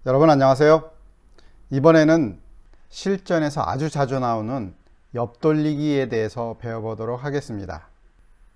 여러분 안녕하세요. 이번에는 실전에서 아주 자주 나오는 옆돌리기에 대해서 배워보도록 하겠습니다.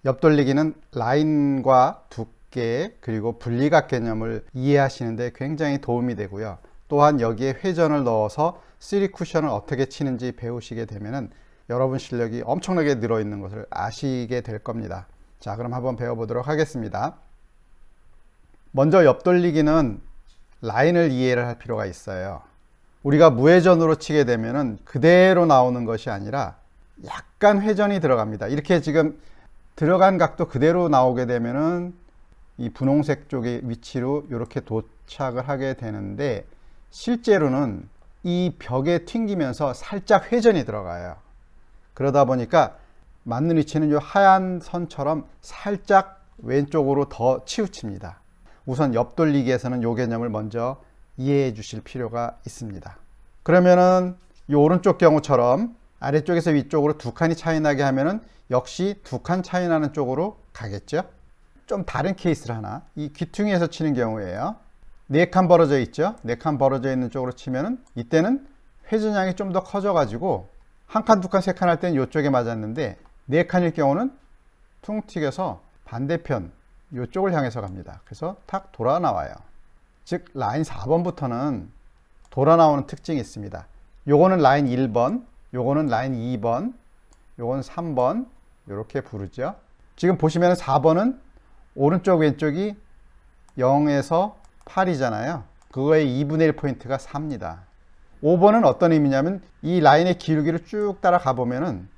옆돌리기는 라인과 두께 그리고 분리각 개념을 이해하시는 데 굉장히 도움이 되고요. 또한 여기에 회전을 넣어서 3쿠션을 어떻게 치는지 배우시게 되면 여러분 실력이 엄청나게 늘어있는 것을 아시게 될 겁니다. 자, 그럼 한번 배워보도록 하겠습니다. 먼저 옆돌리기는 라인을 이해를 할 필요가 있어요. 우리가 무회전으로 치게 되면은 그대로 나오는 것이 아니라 약간 회전이 들어갑니다. 이렇게 지금 들어간 각도 그대로 나오게 되면은 이 분홍색 쪽의 위치로 이렇게 도착을 하게 되는데, 실제로는 이 벽에 튕기면서 살짝 회전이 들어가요. 그러다 보니까 맞는 위치는 이 하얀 선처럼 살짝 왼쪽으로 더 치우칩니다. 우선 옆돌리기에서는 이 개념을 먼저 이해해 주실 필요가 있습니다. 그러면은 이 오른쪽 경우처럼 아래쪽에서 위쪽으로 두 칸이 차이 나게 하면은 역시 두 칸 차이 나는 쪽으로 가겠죠. 좀 다른 케이스를 하나, 이 귀퉁이에서 치는 경우에요. 네 칸 벌어져 있죠. 네 칸 벌어져 있는 쪽으로 치면은 이때는 회전량이 좀 더 커져 가지고 한 칸, 두 칸, 세 칸 할 때는 이쪽에 맞았는데, 네 칸일 경우는 퉁 튀겨서 반대편 이쪽을 향해서 갑니다. 그래서 탁 돌아 나와요. 즉 라인 4번부터는 돌아 나오는 특징이 있습니다. 요거는 라인 1번, 요거는 라인 2번, 요거는 3번 이렇게 부르죠. 지금 보시면 4번은 오른쪽 왼쪽이 0에서 8이잖아요. 그거의 2분의 1 포인트가 4입니다. 5번은 어떤 의미냐면 이 라인의 기울기를 쭉 따라가 보면은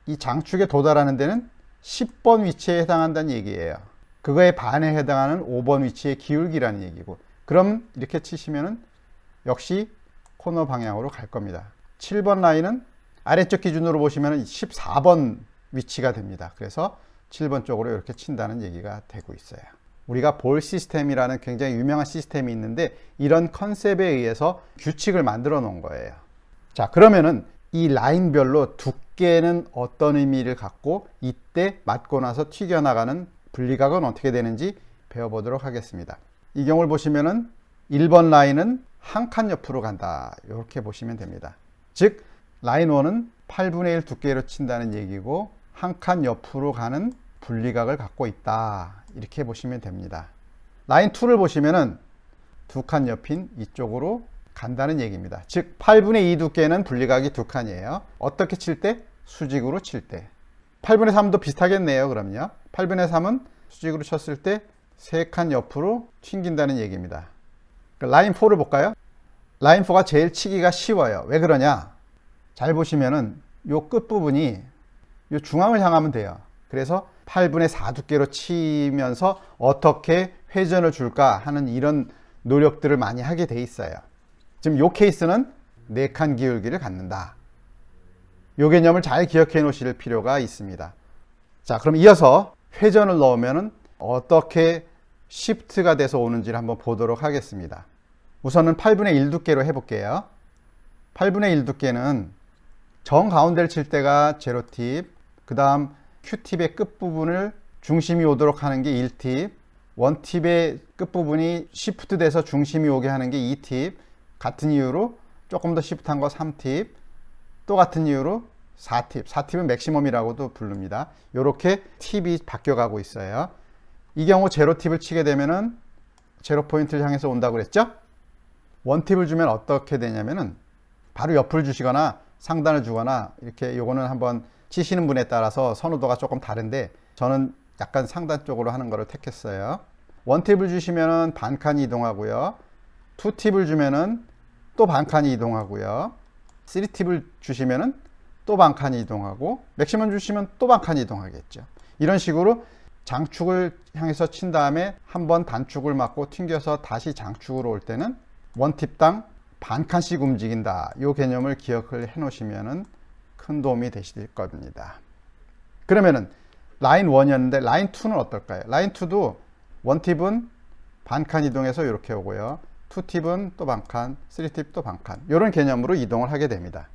이 장축에 도달하는 데는 10번 위치에 해당한다는 얘기예요. 그거에 반에 해당하는 5번 위치의 기울기라는 얘기고, 그럼 이렇게 치시면은 역시 코너 방향으로 갈 겁니다. 7번 라인은 아래쪽 기준으로 보시면 14번 위치가 됩니다. 그래서 7번 쪽으로 이렇게 친다는 얘기가 되고 있어요. 우리가 볼 시스템이라는 굉장히 유명한 시스템이 있는데, 이런 컨셉에 의해서 규칙을 만들어 놓은 거예요. 자, 그러면은 이 라인별로 두께는 어떤 의미를 갖고 이때 맞고 나서 튀겨나가는 분리각은 어떻게 되는지 배워보도록 하겠습니다. 이 경우를 보시면은 1번 라인은 한 칸 옆으로 간다, 이렇게 보시면 됩니다. 즉 라인 1은 8분의 1 두께로 친다는 얘기고 한 칸 옆으로 가는 분리각을 갖고 있다, 이렇게 보시면 됩니다. 라인 2를 보시면은 두 칸 옆인 이쪽으로 간다는 얘기입니다. 즉 8분의 2 두께는 분리각이 두 칸이에요. 어떻게 칠 때? 수직으로 칠 때. 8분의 3도 비슷하겠네요. 그럼요. 8분의 3은 수직으로 쳤을 때 3칸 옆으로 튕긴다는 얘기입니다. 라인 4를 볼까요? 라인 4가 제일 치기가 쉬워요. 왜 그러냐? 잘 보시면은 요 끝부분이 요 중앙을 향하면 돼요. 그래서 8분의 4 두께로 치면서 어떻게 회전을 줄까 하는 이런 노력들을 많이 하게 돼 있어요. 지금 요 케이스는 4칸 기울기를 갖는다. 요 개념을 잘 기억해 놓으실 필요가 있습니다. 자, 그럼 이어서 회전을 넣으면 어떻게 시프트가 돼서 오는지를 한번 보도록 하겠습니다. 우선은 8분의 1 두께로 해볼게요. 8분의 1 두께는 정 가운데를 칠 때가 제로팁, 그 다음 Q팁의 끝부분을 중심이 오도록 하는 게 1팁, 원팁의 끝부분이 시프트 돼서 중심이 오게 하는 게 2팁, 같은 이유로 조금 더 시프트한 거 3팁, 또 같은 이유로 4팁, 4팁은 맥시멈이라고도 부릅니다. 이렇게 팁이 바뀌어가고 있어요. 이 경우 제로팁을 치게 되면은 제로 포인트를 향해서 온다고 그랬죠? 원팁을 주면 어떻게 되냐면은 바로 옆을 주시거나 상단을 주거나, 이렇게 요거는 한번 치시는 분에 따라서 선호도가 조금 다른데 저는 약간 상단 쪽으로 하는 거를 택했어요. 원팁을 주시면은 반 칸이 이동하고요. 투팁을 주면은 또 반 칸이 이동하고요. 3팁을 주시면은 또 반 칸이 이동하고, 맥시멈 주시면 또 반 칸이 이동하겠죠. 이런 식으로 장축을 향해서 친 다음에 한번 단축을 맞고 튕겨서 다시 장축으로 올 때는 원팁당 반 칸씩 움직인다. 이 개념을 기억을 해 놓으시면은 큰 도움이 되실 겁니다. 그러면은 라인 1이었는데 라인 2는 어떨까요? 라인 2도 원팁은 반 칸 이동해서 이렇게 오고요. 2팁은 또 반 칸, 3팁 또 반 칸, 이런 개념으로 이동을 하게 됩니다.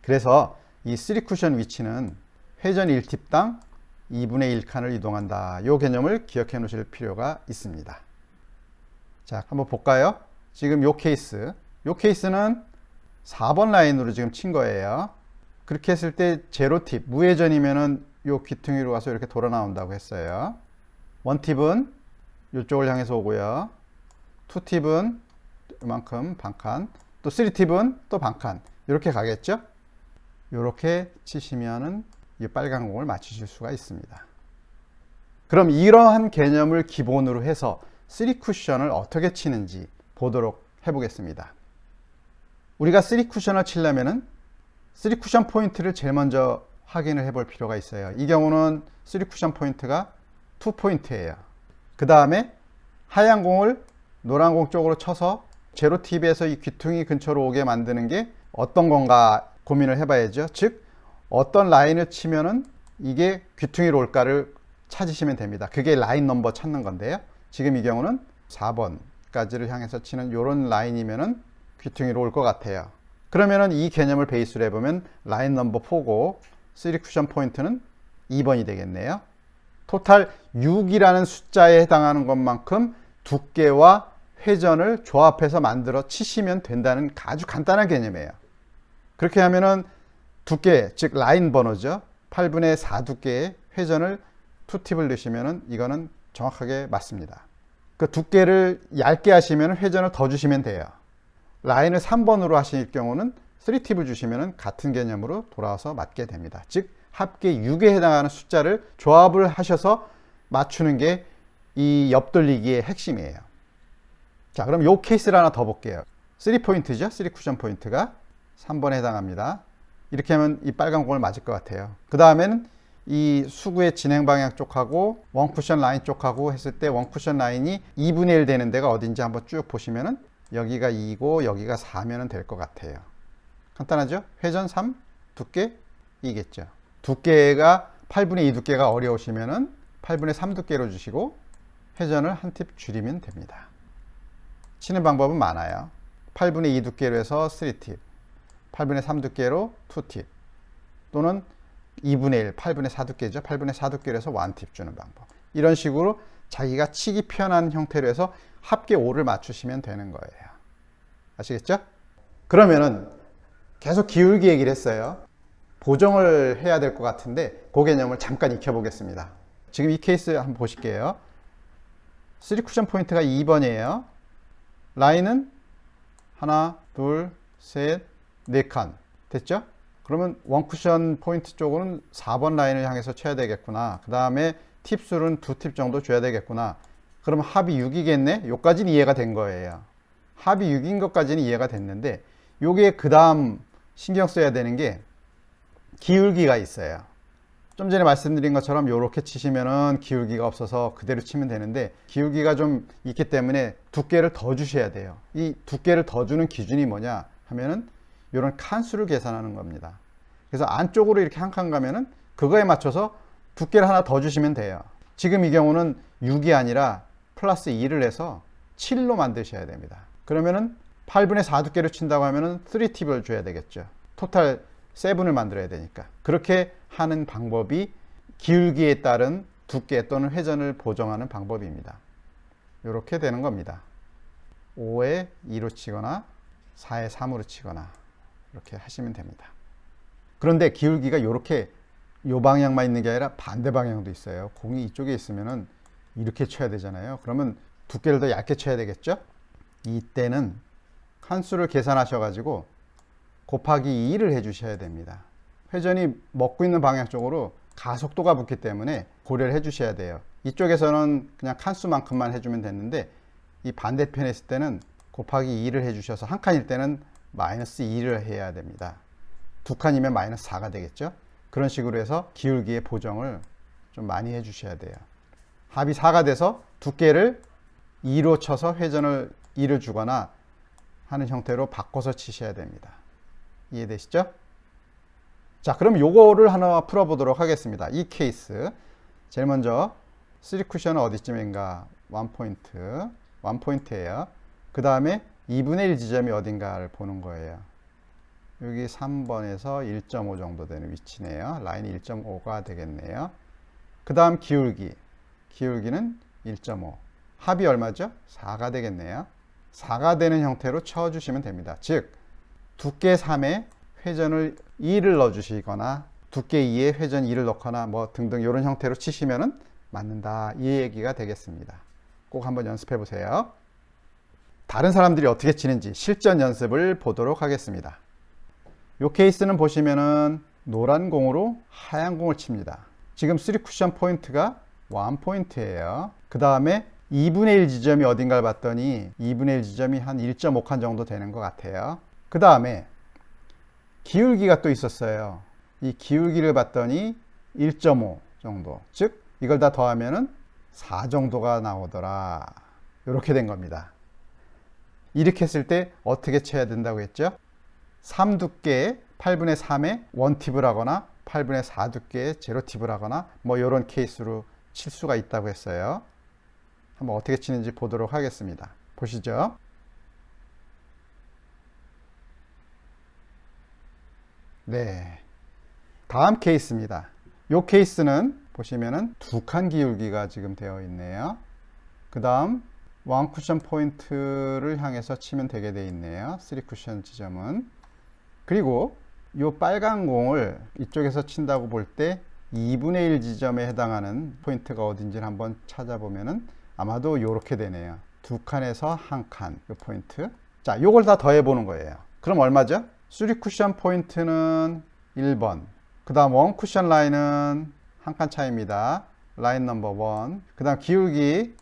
그래서 이 3쿠션 위치는 회전 1팁당 2분의 1칸을 이동한다. 이 개념을 기억해 놓으실 필요가 있습니다. 자, 한번 볼까요? 지금 요 케이스는 4번 라인으로 지금 친 거예요. 그렇게 했을 때 제로 팁, 무회전이면은 요 귀퉁이로 가서 이렇게 돌아 나온다고 했어요. 원 팁은 이쪽을 향해서 오고요. 투 팁은 이만큼 반칸, 또 쓰리 팁은 또 반칸, 이렇게 가겠죠? 이렇게 치시면은 이 빨간 공을 맞추실 수가 있습니다. 그럼 이러한 개념을 기본으로 해서 3쿠션을 어떻게 치는지 보도록 해보겠습니다. 우리가 3쿠션을 치려면은 3쿠션 포인트를 제일 먼저 확인을 해볼 필요가 있어요. 이 경우는 3쿠션 포인트가 2포인트예요. 그 다음에 하얀 공을 노란 공 쪽으로 쳐서 제로 팁에서 이 귀퉁이 근처로 오게 만드는 게 어떤 건가 고민을 해봐야죠. 즉 어떤 라인을 치면은 이게 귀퉁이로 올까를 찾으시면 됩니다. 그게 라인 넘버 찾는 건데요. 지금 이 경우는 4번까지를 향해서 치는 이런 라인이면은 귀퉁이로 올 것 같아요. 그러면은 이 개념을 베이스로 해보면 라인 넘버 4고 3쿠션 포인트는 2번이 되겠네요. 토탈 6이라는 숫자에 해당하는 것만큼 두께와 회전을 조합해서 만들어 치시면 된다는 아주 간단한 개념이에요. 그렇게 하면은 두께, 즉 라인 번호죠. 8분의 4 두께의 회전을 투팁을 넣으시면은 이거는 정확하게 맞습니다. 그 두께를 얇게 하시면 회전을 더 주시면 돼요. 라인을 3번으로 하실 경우는 3팁을 주시면 같은 개념으로 돌아와서 맞게 됩니다. 즉 합계 6에 해당하는 숫자를 조합을 하셔서 맞추는 게 이 옆돌리기의 핵심이에요. 자, 그럼 요 케이스를 하나 더 볼게요. 3포인트죠. 3쿠션 포인트가 3번에 해당합니다. 이렇게 하면 이 빨간 공을 맞을 것 같아요. 그 다음에는 이 수구의 진행 방향 쪽하고 원쿠션 라인 쪽하고 했을 때 원쿠션 라인이 2분의 1 되는 데가 어딘지 한번 쭉 보시면은 여기가 2고 여기가 4면은 될 것 같아요. 간단하죠? 회전 3, 두께 2겠죠. 두께가 8분의 2 두께가 어려우시면은 8분의 3 두께로 주시고 회전을 한 팁 줄이면 됩니다. 치는 방법은 많아요. 8분의 2 두께로 해서 3팁, 8분의 3 두께로 2팁, 또는 2분의 1, 8분의 4 두께죠. 8분의 4 두께로 해서 1팁 주는 방법. 이런 식으로 자기가 치기 편한 형태로 해서 합계 5를 맞추시면 되는 거예요. 아시겠죠? 그러면은 계속 기울기 얘기를 했어요. 보정을 해야 될 것 같은데 그 개념을 잠깐 익혀보겠습니다. 지금 이 케이스 한번 보실게요. 3쿠션 포인트가 2번이에요. 라인은 하나, 둘, 셋, 4칸 됐죠? 그러면 원쿠션 포인트 쪽으로는 4번 라인을 향해서 쳐야 되겠구나. 그 다음에 팁수는 2팁 정도 줘야 되겠구나. 그럼 합이 6이겠네? 요까지는 이해가 된 거예요. 합이 6인 것까지는 이해가 됐는데 요게 그 다음 신경 써야 되는 게 기울기가 있어요. 좀 전에 말씀드린 것처럼 요렇게 치시면은 기울기가 없어서 그대로 치면 되는데 기울기가 좀 있기 때문에 두께를 더 주셔야 돼요. 이 두께를 더 주는 기준이 뭐냐 하면은 요런 칸수를 계산하는 겁니다. 그래서 안쪽으로 이렇게 한 칸 가면은 그거에 맞춰서 두께를 하나 더 주시면 돼요. 지금 이 경우는 6이 아니라 플러스 2를 해서 7로 만드셔야 됩니다. 그러면은 8분의 4 두께로 친다고 하면은 3팁을 줘야 되겠죠. 토탈 7을 만들어야 되니까. 그렇게 하는 방법이 기울기에 따른 두께 또는 회전을 보정하는 방법입니다. 이렇게 되는 겁니다. 5에 2로 치거나 4에 3으로 치거나 이렇게 하시면 됩니다. 그런데 기울기가 이렇게 요 방향만 있는 게 아니라 반대 방향도 있어요. 공이 이쪽에 있으면은 이렇게 쳐야 되잖아요. 그러면 두께를 더 얇게 쳐야 되겠죠? 이때는 칸수를 계산하셔가지고 곱하기 2를 해주셔야 됩니다. 회전이 먹고 있는 방향 쪽으로 가속도가 붙기 때문에 고려를 해주셔야 돼요. 이쪽에서는 그냥 칸수만큼만 해주면 됐는데 이 반대편에 있을 때는 곱하기 2를 해주셔서 한 칸일 때는 마이너스 2를 해야 됩니다. 두 칸이면 마이너스 4가 되겠죠? 그런 식으로 해서 기울기의 보정을 좀 많이 해주셔야 돼요. 합이 4가 돼서 두께를 2로 쳐서 회전을 2를 주거나 하는 형태로 바꿔서 치셔야 됩니다. 이해되시죠? 자, 그럼 요거를 하나 풀어보도록 하겠습니다. 이 케이스 제일 먼저 3쿠션은 어디쯤인가? 1포인트예요. 그 다음에 2분의 1 지점이 어딘가를 보는 거예요. 여기 3번에서 1.5 정도 되는 위치네요. 라인이 1.5가 되겠네요. 그 다음 기울기는 1.5. 합이 얼마죠? 4가 되겠네요. 4가 되는 형태로 쳐주시면 됩니다. 즉 두께 3에 회전을 2를 넣어주시거나 두께 2에 회전 2를 넣거나 뭐 등등 이런 형태로 치시면 맞는다, 이 얘기가 되겠습니다. 꼭 한번 연습해 보세요. 다른 사람들이 어떻게 치는지 실전 연습을 보도록 하겠습니다. 이 케이스는 보시면은 노란 공으로 하얀 공을 칩니다. 지금 3쿠션 포인트가 1포인트예요. 그 다음에 2분의 1 지점이 어딘가를 봤더니 2분의 1 지점이 한 1.5칸 정도 되는 것 같아요. 그 다음에 기울기가 또 있었어요. 이 기울기를 봤더니 1.5 정도, 즉 이걸 다 더하면은 4 정도가 나오더라. 이렇게 된 겁니다. 이렇게 했을 때 어떻게 쳐야 된다고 했죠? 3 두께에 8분의 3에 1팁을 하거나 8분의 4 두께에 0팁을 하거나 뭐 이런 케이스로 칠 수가 있다고 했어요. 한번 어떻게 치는지 보도록 하겠습니다. 보시죠. 네, 다음 케이스입니다. 이 케이스는 보시면은 2칸 기울기가 지금 되어 있네요. 그 다음 1쿠션 포인트를 향해서 치면 되게 되어 있네요. 3쿠션 지점은. 그리고 이 빨간 공을 이쪽에서 친다고 볼 때 2분의 1 지점에 해당하는 포인트가 어딘지를 한번 찾아보면은 아마도 이렇게 되네요. 2칸에서 1칸, 이 포인트. 자, 이걸 다 더해 보는 거예요. 그럼 얼마죠? 3쿠션 포인트는 1번. 그 다음 1쿠션 라인은 1칸 차이입니다. 라인 넘버 1. 그 다음 기울기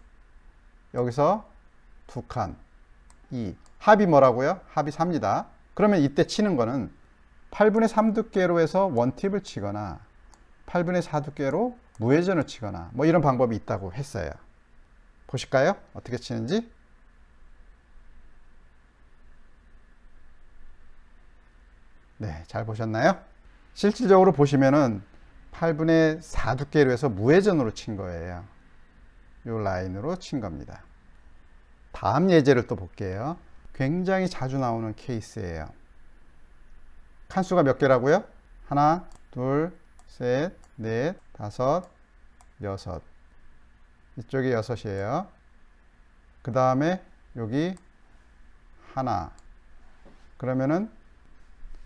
여기서 2칸 2. 합이 뭐라고요? 합이 4입니다. 그러면 이때 치는 거는 8분의 3 두께로 해서 1팁을 치거나 8분의 4 두께로 무회전을 치거나 뭐 이런 방법이 있다고 했어요. 보실까요? 어떻게 치는지. 네, 잘 보셨나요? 실질적으로 보시면은 8분의 4 두께로 해서 무회전으로 친 거예요. 이 라인으로 친 겁니다. 다음 예제를 또 볼게요. 굉장히 자주 나오는 케이스예요. 칸수가 몇 개라고요? 하나, 둘, 셋, 넷, 다섯, 여섯. 이쪽이 6이에요. 그 다음에 여기 하나. 그러면은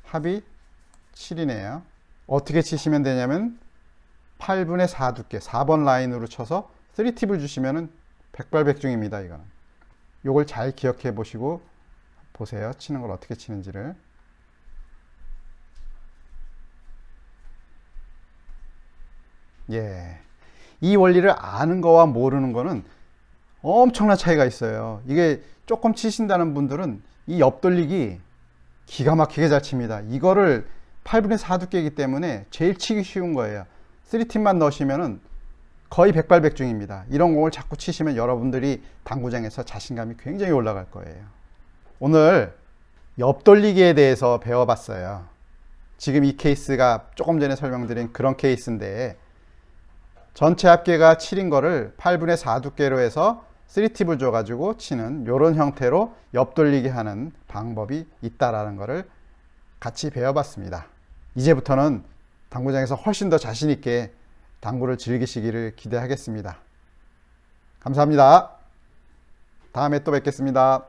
합이 7이네요. 어떻게 치시면 되냐면 8분의 4 두께 4번 라인으로 쳐서 3팁을 주시면은 백발백중입니다. 이거는. 요걸 잘 기억해 보시고 보세요. 치는 걸 어떻게 치는지를. 예. 이 원리를 아는 거와 모르는 거는 엄청난 차이가 있어요. 이게 조금 치신다는 분들은 이 옆돌리기 기가 막히게 잘 칩니다. 이거를 8분의 4 두께이기 때문에 제일 치기 쉬운 거예요. 3팁만 넣으시면은 거의 백발백중입니다. 이런 공을 자꾸 치시면 여러분들이 당구장에서 자신감이 굉장히 올라갈 거예요. 오늘 옆돌리기에 대해서 배워봤어요. 지금 이 케이스가 조금 전에 설명드린 그런 케이스인데 전체 합계가 7인 거를 8분의 4 두께로 해서 3팁을 줘가지고 치는 이런 형태로 옆돌리기 하는 방법이 있다라는 것을 같이 배워봤습니다. 이제부터는 당구장에서 훨씬 더 자신 있게 당구를 즐기시기를 기대하겠습니다. 감사합니다. 다음에 또 뵙겠습니다.